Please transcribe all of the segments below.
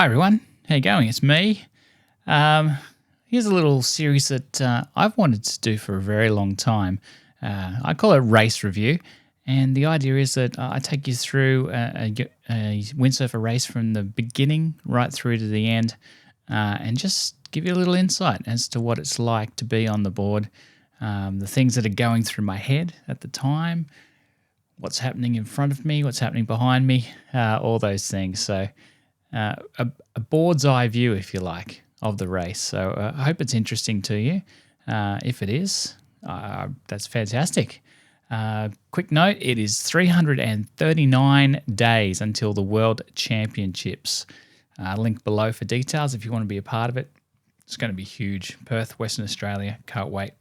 Hi everyone, how you going? It's me. Here's a little series that I've wanted to do for a very long time. I call it race review, and the idea is that I take you through a windsurfer race from the beginning right through to the end, and just give you a little insight as to what it's like to be on the board, the things that are going through my head at the time, what's happening in front of me, what's happening behind me, all those things. So a board's eye view, if you like, of the race. So I hope it's interesting to you. If it is, that's fantastic. Quick note, it is 339 days until the World Championships. Link below for details if you want to be a part of it. It's going to be huge. Perth, Western Australia. Can't wait.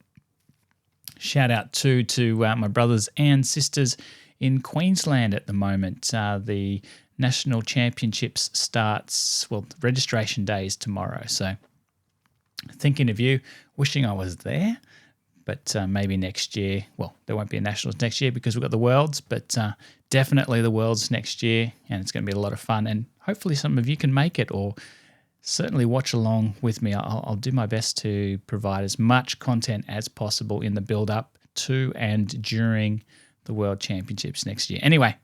Shout out to my brothers and sisters in Queensland at the moment. The National Championships starts, well, registration day is tomorrow. So thinking of you, wishing I was there, but maybe next year. Well, there won't be a Nationals next year because we've got the Worlds, but definitely the Worlds next year, and it's going to be a lot of fun. And hopefully some of you can make it, or certainly watch along with me. I'll do my best to provide as much content as possible in the build-up to and during the World Championships next year. Anyway,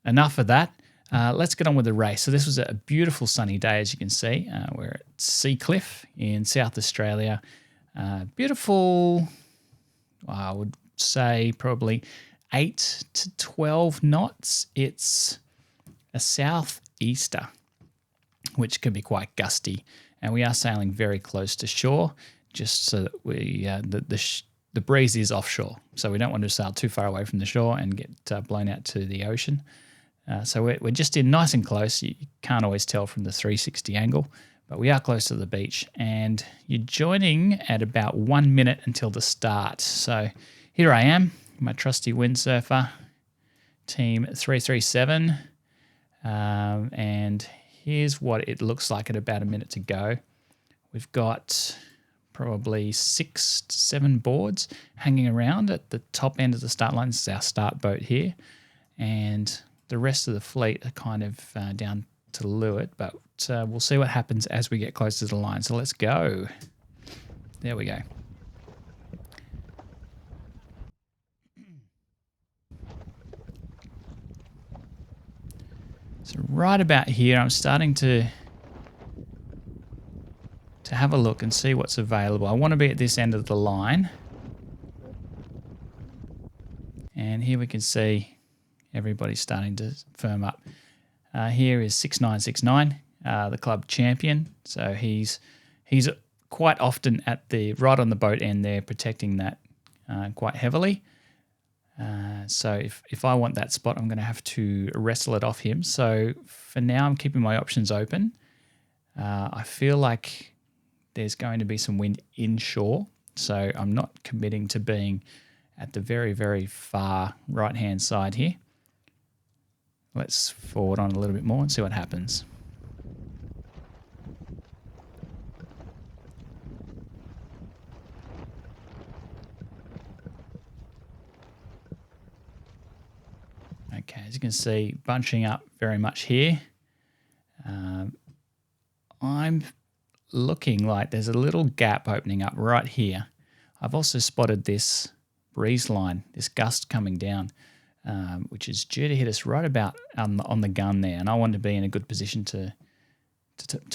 enough of that. Let's get on with the race. So this was a beautiful sunny day, as you can see. We're at Seacliff in South Australia. Beautiful, I would say probably 8 to 12 knots. It's a southeaster, which can be quite gusty. And we are sailing very close to shore, just so that we the breeze is offshore. So we don't want to sail too far away from the shore and get blown out to the ocean. So we're just in nice and close. You can't always tell from the 360 angle, but we are close to the beach. And you're joining at about 1 minute until the start. So here I am, my trusty windsurfer, Team 337. And here's what it looks like at about a minute to go. We've got probably 6 to 7 boards hanging around at the top end of the start line. This is our start boat here. And the rest of the fleet are kind of down to leeward, but we'll see what happens as we get close to the line. So let's go. There we go. So right about here, I'm starting to have a look and see what's available. I want to be at this end of the line. And here we can see everybody's starting to firm up. Here is 6969, the club champion. So he's quite often at the right on the boat end there, protecting that quite heavily. So if I want that spot, I'm going to have to wrestle it off him. So for now, I'm keeping my options open. I feel like there's going to be some wind inshore, so I'm not committing to being at the very, very far right-hand side here. Let's forward on a little bit more and see what happens. Okay, as you can see, bunching up very much here. I'm looking like there's a little gap opening up right here. I've also spotted this breeze line, this gust coming down, which is due to hit us right about on the gun there, and I want to be in a good position to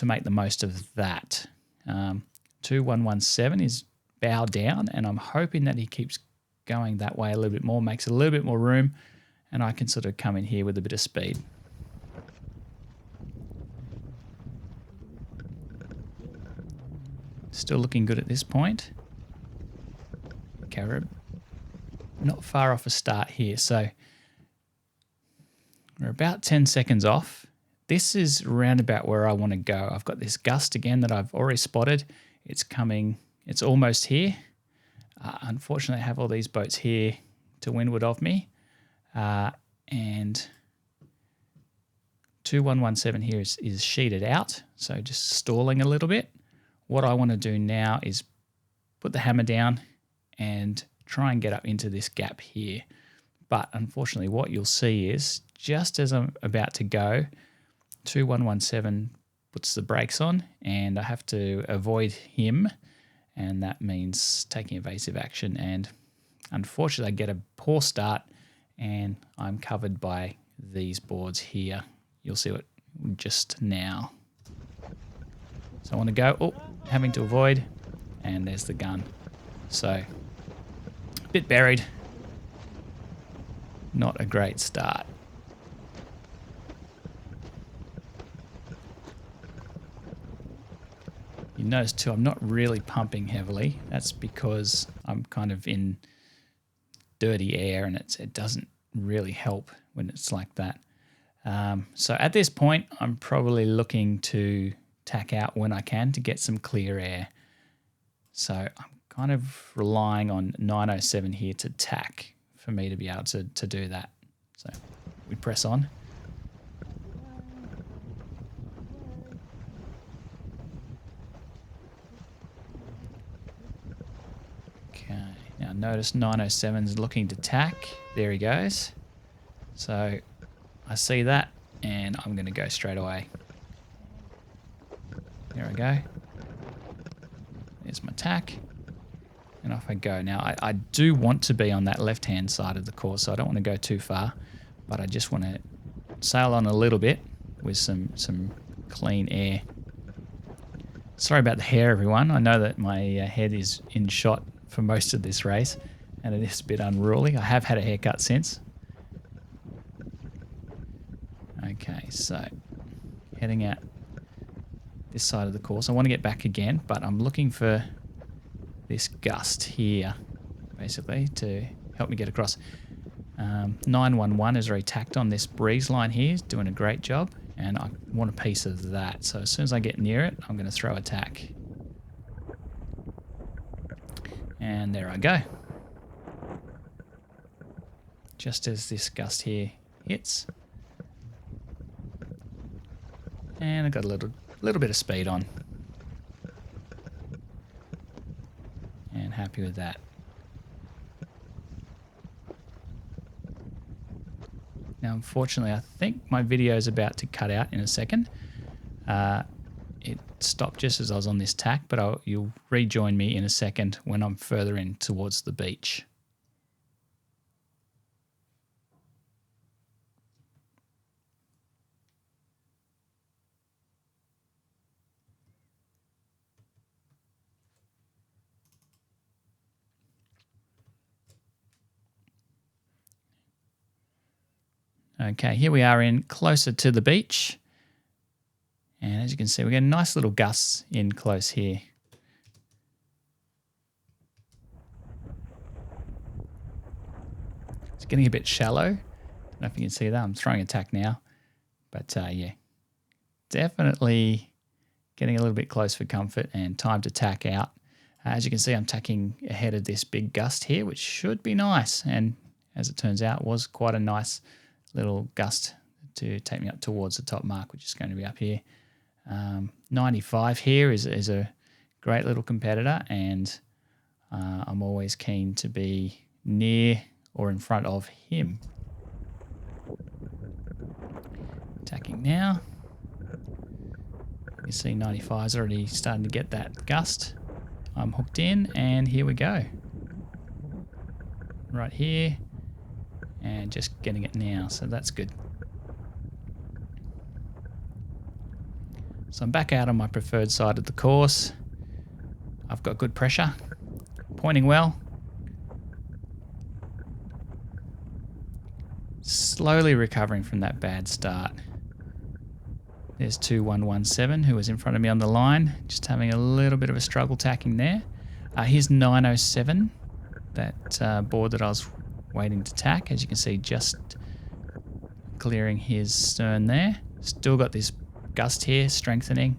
make the most of that. 2117 is bow down, and I'm hoping that he keeps going that way a little bit more, makes a little bit more room, and I can sort of come in here with a bit of speed. Still looking good at this point. Okay, we're not far off a start here, so we're about 10 seconds off. This is round about where I want to go. I've got this gust again that I've already spotted. It's coming, it's almost here. Unfortunately, I have all these boats here to windward of me. And 2117 here is sheeted out, so just stalling a little bit. What I want to do now is put the hammer down and try and get up into this gap here. But unfortunately, what you'll see is just as I'm about to go, 2117 puts the brakes on, and I have to avoid him, and that means taking evasive action. And unfortunately, I get a poor start, and I'm covered by these boards here. You'll see it just now. So I want to go, having to avoid, and there's the gun. So, a bit buried. Not a great start. You notice too, I'm not really pumping heavily. That's because I'm kind of in dirty air, and it doesn't really help when it's like that. So at this point, I'm probably looking to tack out when I can to get some clear air. So I'm kind of relying on 907 here to tack for me to be able to do that. So we press on. Okay, now notice 907 is looking to tack. There he goes. So I see that, and I'm going to go straight away. There I go. There's my tack. And off I go. Now, I do want to be on that left-hand side of the course, so I don't want to go too far, but I just want to sail on a little bit with some clean air. Sorry about the hair, everyone. I know that my head is in shot for most of this race, and it is a bit unruly. I have had a haircut since. Okay, so heading out this side of the course. I want to get back again, but I'm looking for this gust here, basically, to help me get across. 911 is already tacked on this breeze line here. It's doing a great job, and I want a piece of that. So as soon as I get near it, I'm going to throw a tack. And there I go. Just as this gust here hits. And I got a little bit of speed on. And happy with that. Now, unfortunately, I think my video is about to cut out in a second. It stopped just as I was on this tack, but you'll rejoin me in a second when I'm further in towards the beach. Okay, here we are in closer to the beach. And as you can see, we get a nice little gusts in close here. It's getting a bit shallow. I don't know if you can see that. I'm throwing a tack now. But yeah, definitely getting a little bit close for comfort and time to tack out. As you can see, I'm tacking ahead of this big gust here, which should be nice. And as it turns out, was quite a nice little gust to take me up towards the top mark, which is going to be up here. 95 here is a great little competitor, and I'm always keen to be near or in front of him. Tacking now. You see 95 is already starting to get that gust. I'm hooked in, and here we go. Right here. And just getting it now, so that's good. So I'm back out on my preferred side of the course. I've got good pressure, pointing well. Slowly recovering from that bad start. There's 2117 who was in front of me on the line, just having a little bit of a struggle tacking there. Here's 907, that board that I was waiting to tack. As you can see, just clearing his stern there. Still got this gust here, strengthening.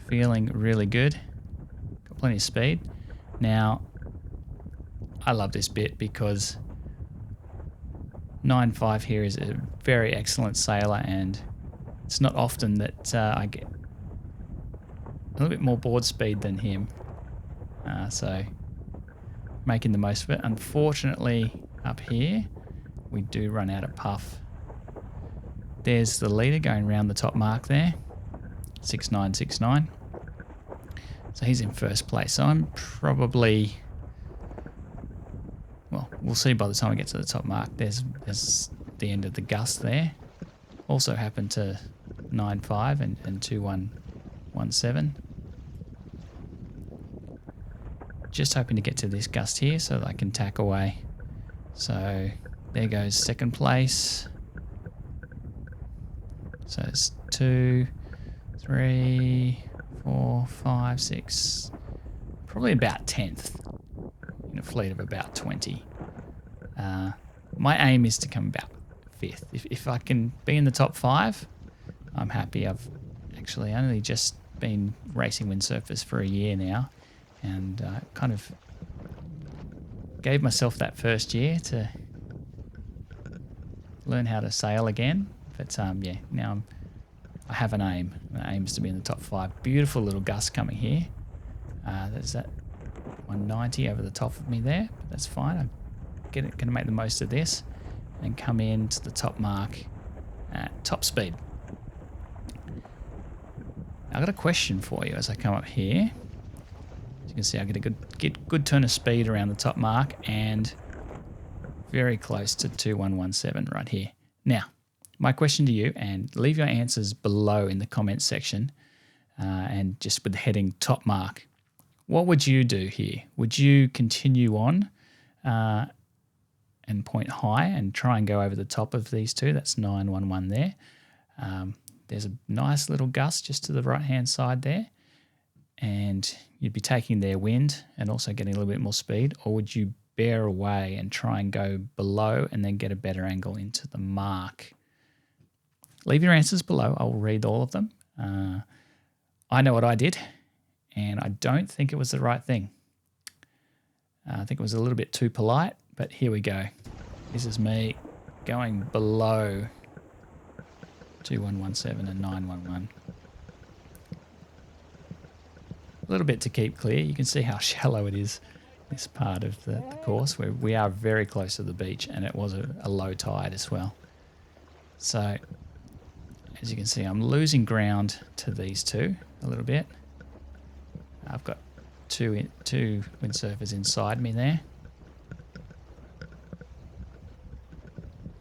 Feeling really good. Got plenty of speed. Now, I love this bit because 9.5 here is a very excellent sailor, and it's not often that I get a little bit more board speed than him. So making the most of it. Unfortunately, up here, we do run out of puff. There's the leader going around the top mark there. 6969. So he's in first place. So I'm probably, well, we'll see by the time I get to the top mark. There's the end of the gust there. Also happened to 95 and 2117. Just hoping to get to this gust here so that I can tack away. So there goes second place. So it's 2, 3, 4, 5, 6, probably about 10th in a fleet of about 20. My aim is to come about 5th. If I can be in the top 5, I'm happy. I've actually only just been racing windsurfers for a year now, and kind of gave myself that first year to learn how to sail again. But yeah, now I have an aim. My aim is to be in the top 5. Beautiful little gust coming here. There's that 190 over the top of me there, but that's fine. I'm going to make the most of this and come into the top mark at top speed. I've got a question for you as I come up here. As you can see, I get a good turn of speed around the top mark and very close to 2117 right here. Now, my question to you, and leave your answers below in the comments section, and just with the heading top mark. What would you do here? Would you continue on and point high and try and go over the top of these two? That's 911 there. There's a nice little gust just to the right-hand side there, and you'd be taking their wind and also getting a little bit more speed, or would you bear away and try and go below and then get a better angle into the mark? Leave your answers below. I'll read all of them. I know what I did, and I don't think it was the right thing. I think it was a little bit too polite, but here we go. This is me going below 2117 and 911. A little bit to keep clear. You can see how shallow it is, this part of the course, where we are very close to the beach, and it was a low tide as well. So as you can see, I'm losing ground to these two a little bit. I've got two windsurfers inside me there.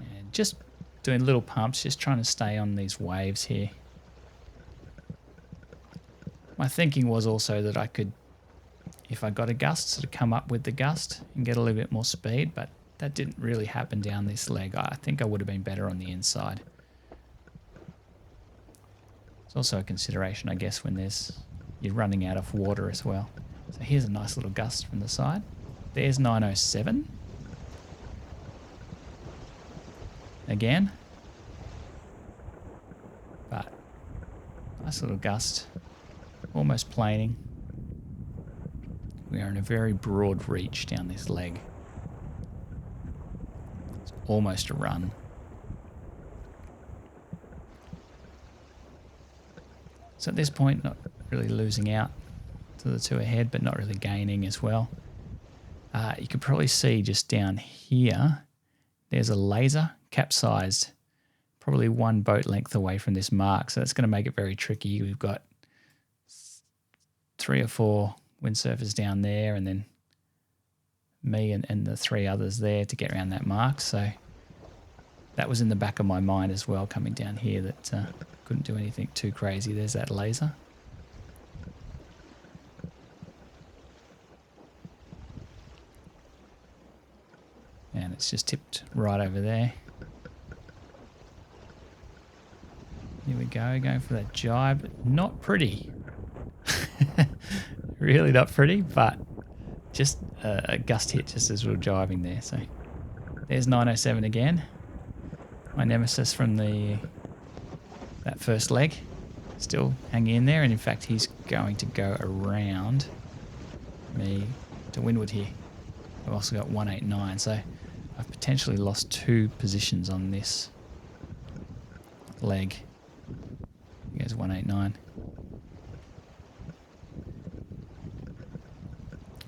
And just doing little pumps, just trying to stay on these waves here. My thinking was also that I could, if I got a gust, sort of come up with the gust and get a little bit more speed, but that didn't really happen down this leg. I think I would have been better on the inside. It's also a consideration, I guess, when you're running out of water as well. So here's a nice little gust from the side. There's 907. Again. But nice little gust. Almost planing. We are in a very broad reach down this leg. It's almost a run. So at this point, not really losing out to the two ahead, but not really gaining as well. You can probably see just down here, there's a laser capsized, probably one boat length away from this mark. So that's going to make it very tricky. We've got 3 or 4 windsurfers down there, and then me and the 3 others there to get around that mark. So that was in the back of my mind as well, coming down here, that couldn't do anything too crazy. There's that laser. And it's just tipped right over there. Here we go, going for that jibe. Not pretty. Really not pretty, but just a gust hit just as we were jibing there. So there's 907 again. My nemesis from that first leg. Still hanging in there, and in fact he's going to go around me to windward here. I've also got 189, so I've potentially lost 2 positions on this leg. Here goes 189.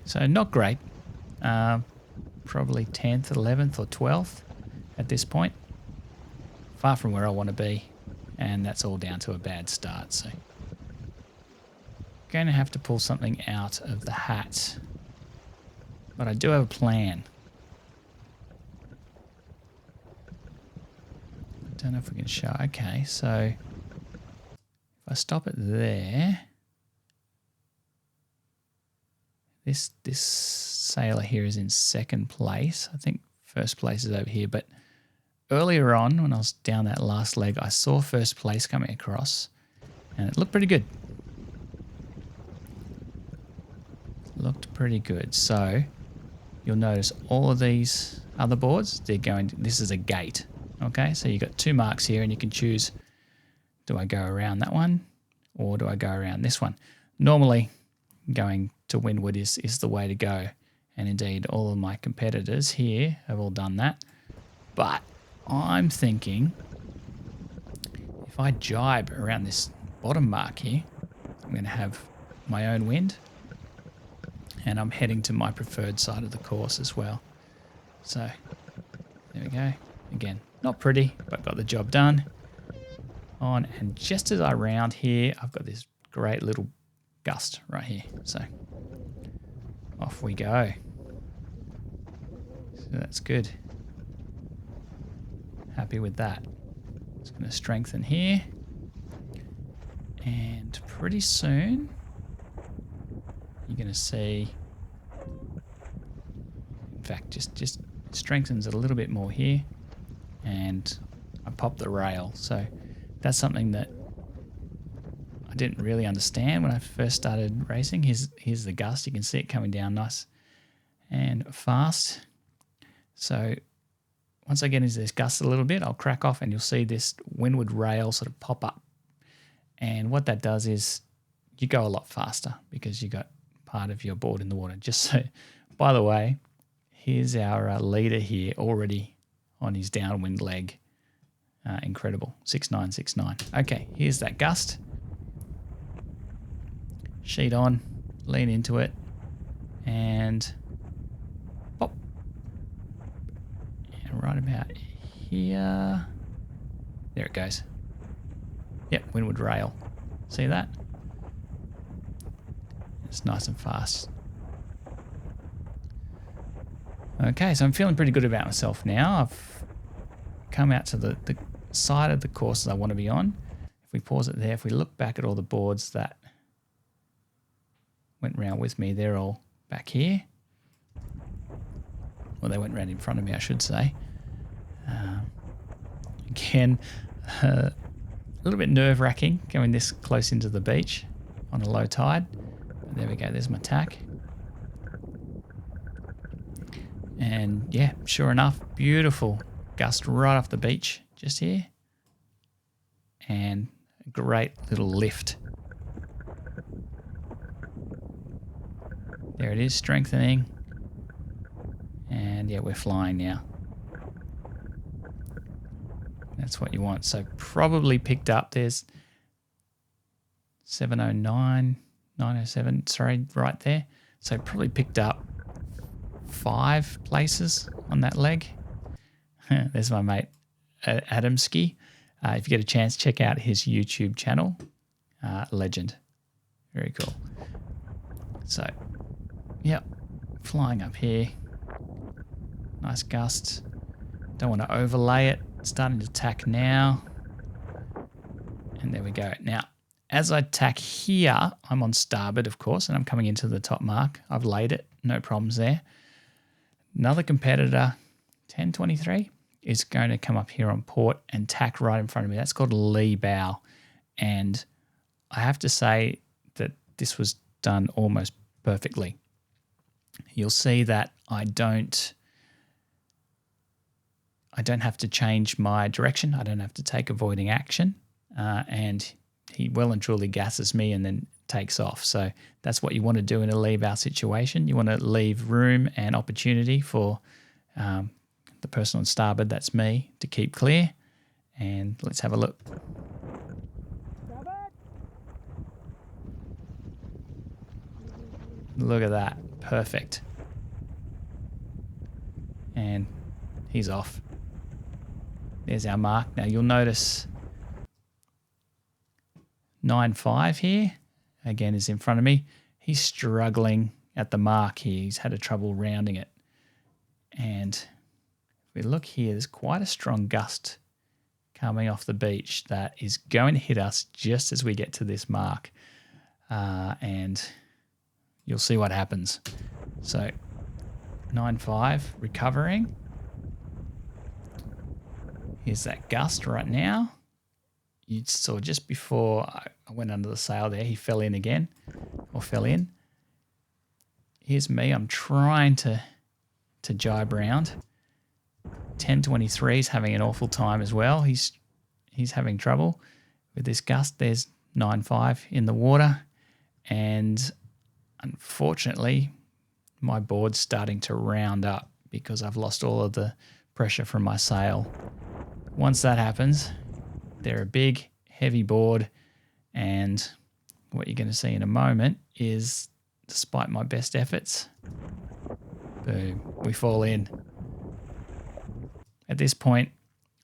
So not great. Probably 10th, 11th or 12th at this point. Far from where I want to be, and that's all down to a bad start. So going to have to pull something out of the hat. But I do have a plan. I don't know if we can show. Okay, so if I stop it there, this sailor here is in second place. I think first place is over here. But earlier on, when I was down that last leg, I saw first place coming across, and it looked pretty good. Looked pretty good. So you'll notice all of these other boards, they're going to, this is a gate. Okay, so you've got 2 marks here and you can choose, do I go around that one or do I go around this one? Normally going to windward is the way to go. And indeed all of my competitors here have all done that. But I'm thinking if I jibe around this bottom mark here, I'm going to have my own wind. And I'm heading to my preferred side of the course as well. So there we go. Again, not pretty, but got the job done. On, and just as I round here, I've got this great little gust right here. So off we go. So that's good. Happy with that. Just going to strengthen here. And pretty soon you're going to see, in fact, just strengthens it a little bit more here, and I pop the rail. So that's something that I didn't really understand when I first started racing. Here's the gust. You can see it coming down nice and fast. So once I get into this gust a little bit, I'll crack off and you'll see this windward rail sort of pop up. And what that does is you go a lot faster because you got part of your board in the water. Just so, by the way, here's our leader here already on his downwind leg. Incredible, 6969. Okay, here's that gust. Sheet on, lean into it, and pop. And right about here, there it goes. Yep, windward rail. See that? It's nice and fast. Okay, so I'm feeling pretty good about myself now. I've come out to the side of the courses I want to be on. If we pause it there, if we look back at all the boards that went round with me, they're all back here. Well, they went round in front of me, I should say. Again, a little bit nerve-wracking going this close into the beach on a low tide. But there we go, there's my tack. And yeah, sure enough, beautiful gust right off the beach just here. And a great little lift. There it is, strengthening. And yeah, we're flying now. That's what you want. So probably picked up, there's 709, 907, sorry, right there. So probably picked up 5 places on that leg. There's my mate Adamski. If you get a chance, check out his YouTube channel. Legend. Very cool. So, yep, flying up here. Nice gusts. Don't want to overlay it. Starting to tack now. And there we go. Now, as I tack here, I'm on starboard, of course, and I'm coming into the top mark. I've laid it. No problems there. Another competitor, 1023, is going to come up here on port and tack right in front of me. That's called a lee bow. And I have to say that this was done almost perfectly. You'll see that I don't have to change my direction. I don't have to take avoiding action. And he well and truly gasses me and then takes off. So that's what you want to do in a lee bow situation. You want to leave room and opportunity for the person on starboard, that's me, to keep clear. And let's have a look. Look at that. Perfect. And he's off. There's our mark. Now you'll notice 9.5 here. again is in front of me. He's struggling at the mark here. He's had a trouble rounding it. And if we look here, there's quite a strong gust coming off the beach that is going to hit us just as we get to this mark. And you'll see what happens. So 9.5, recovering. Here's that gust right now. You saw just before I went under the sail there, he fell in again, or fell in. Here's me, I'm trying to jibe round. 10.23 is having an awful time as well. He's having trouble with this gust. There's 9.5 in the water, and unfortunately my board's starting to round up because I've lost all of the pressure from my sail. Once that happens, they're a big, heavy board, and what you're going to see in a moment is, despite my best efforts, boom, we fall in. At this point,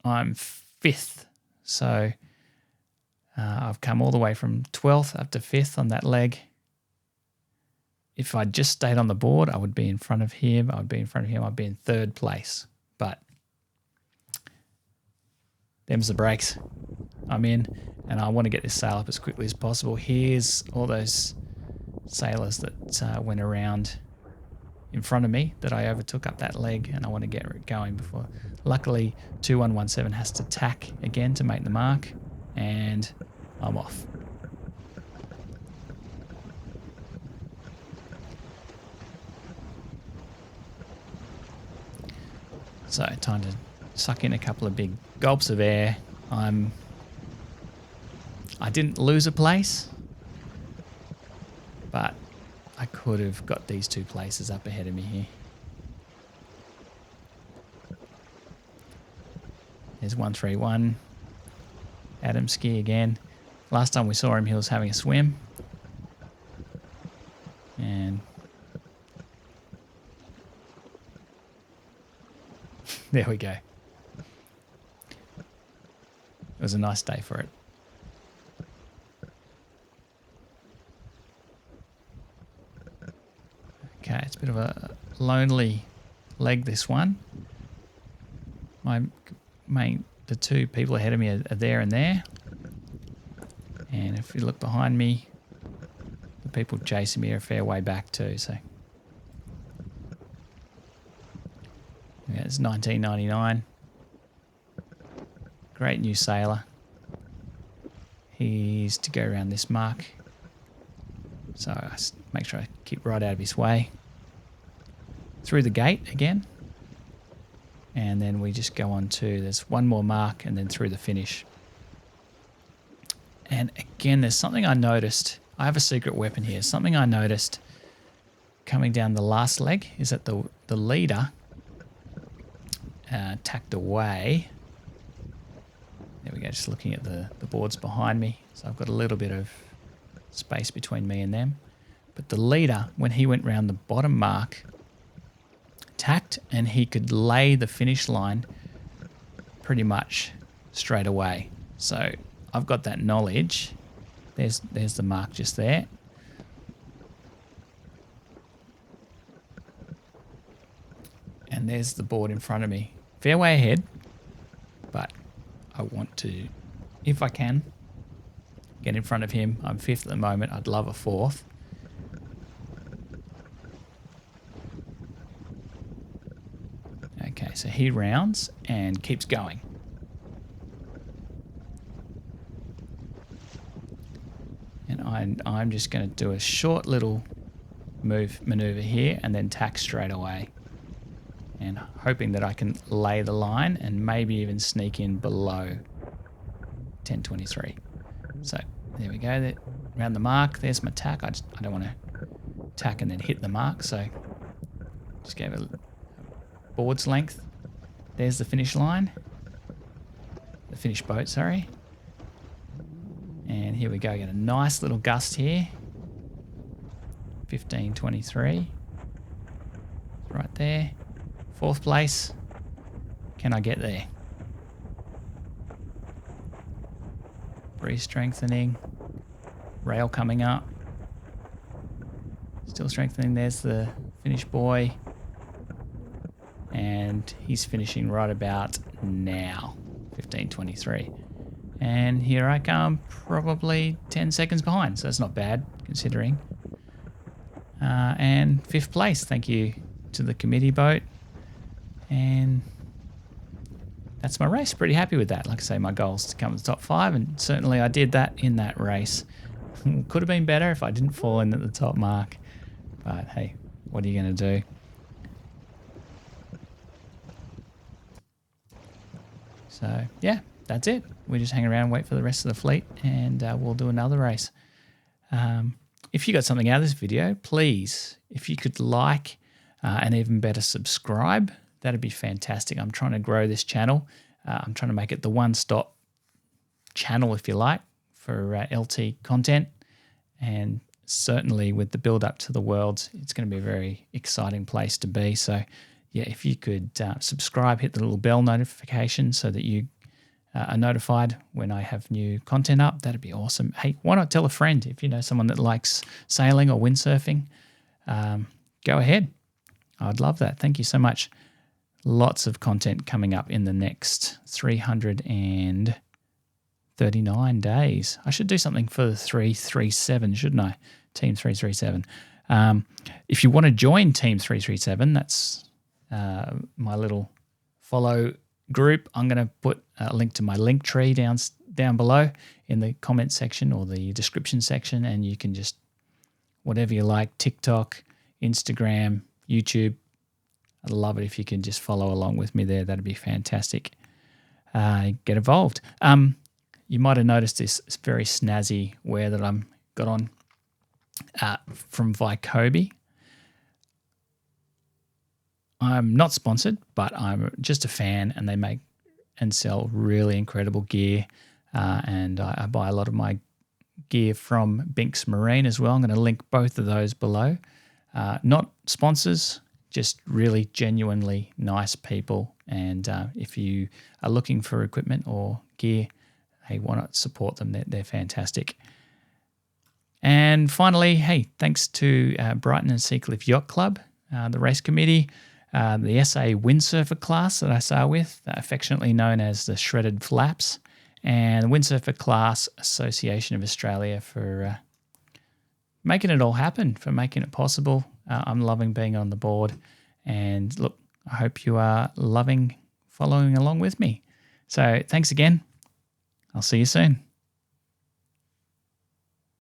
I'm 5th, so I've come all the way from 12th up to 5th on that leg. If I just stayed on the board, I would be in front of him. I'd be in 3rd place. But them's the breaks. I'm in, and I want to get this sail up as quickly as possible. Here's all those sailors that went around in front of me that I overtook up that leg, and I want to get it going before. Luckily, 2117 has to tack again to make the mark, and I'm off. So time to suck in a couple of big gulps of air. I didn't lose a place, but I could have got these 2 places up ahead of me here. There's 131. Adamski again. Last time we saw him, he was having a swim. And there we go. It was a nice day for it. Okay, it's a bit of a lonely leg, this one. The 2 people ahead of me are there and there. And if you look behind me, the people chasing me are a fair way back too. So yeah, it's 1999. Great new sailor. He's to go around this mark. So I make sure I keep right out of his way. Through the gate again. And then we just go on to, there's one more mark and then through the finish. And again, there's something I noticed. I have a secret weapon here. Something I noticed coming down the last leg is that the leader tacked away. There we go, just looking at the boards behind me. So I've got a little bit of space between me and them. But the leader, when he went round the bottom mark, tacked, and he could lay the finish line pretty much straight away. So I've got that knowledge. There's the mark just there. And there's the board in front of me. Fair way ahead, but I want to, if I can, get in front of him. I'm 5th at the moment. I'd love a 4th. Okay, so he rounds and keeps going. And I'm just going to do a short little maneuver here and then tack straight away. And hoping that I can lay the line and maybe even sneak in below 10.23. So there we go, around the mark. There's my tack. I don't want to tack and then hit the mark, so just gave it a board's length. There's the finish line. The finish boat, sorry. And here we go, get a nice little gust here. 15.23. Right there. 4th place. Can I get there? Breeze strengthening. Rail coming up. Still strengthening. There's the Finnish boy. And he's finishing right about now, 15:23. And here I come, probably 10 seconds behind. So that's not bad, considering. And 5th place. Thank you to the committee boat. And that's my race. Pretty happy with that. Like I say, my goal is to come to the top 5, and certainly I did that in that race. Could have been better if I didn't fall in at the top mark. But hey, what are you going to do? So yeah, that's it. We just hang around and wait for the rest of the fleet, and we'll do another race. If you got something out of this video, please, if you could like and even better subscribe, that'd be fantastic. I'm trying to grow this channel. I'm trying to make it the one-stop channel, if you like, for LT content. And certainly with the build-up to the Worlds, it's going to be a very exciting place to be. So yeah, if you could subscribe, hit the little bell notification so that you are notified when I have new content up, that'd be awesome. Hey, why not tell a friend if you know someone that likes sailing or windsurfing? Go ahead. I'd love that. Thank you so much. Lots of content coming up in the next 339 days. I should do something for the 337, shouldn't I? Team 337. If you want to join Team 337, that's my little follow group. I'm going to put a link to my link tree down below in the comment section or the description section, and you can just, whatever you like, TikTok, Instagram, YouTube. I'd love it if you could just follow along with me there. That'd be fantastic. Get involved. You might have noticed this very snazzy wear that I'm got on from Vycobi. I'm not sponsored, but I'm just a fan, and they make and sell really incredible gear. And I buy a lot of my gear from Binks Marine as well. I'm going to link both of those below. Not sponsors, just really genuinely nice people. And if you are looking for equipment or gear, hey, why not support them? They're fantastic. And finally, hey, thanks to Brighton and Seacliff Yacht Club, the race committee, the SA Windsurfer class that I sail with, affectionately known as the Shredded Flaps, and the Windsurfer Class Association of Australia for making it all happen, for making it possible. I'm loving being on the board, and look, I hope you are loving following along with me. So thanks again. I'll see you soon.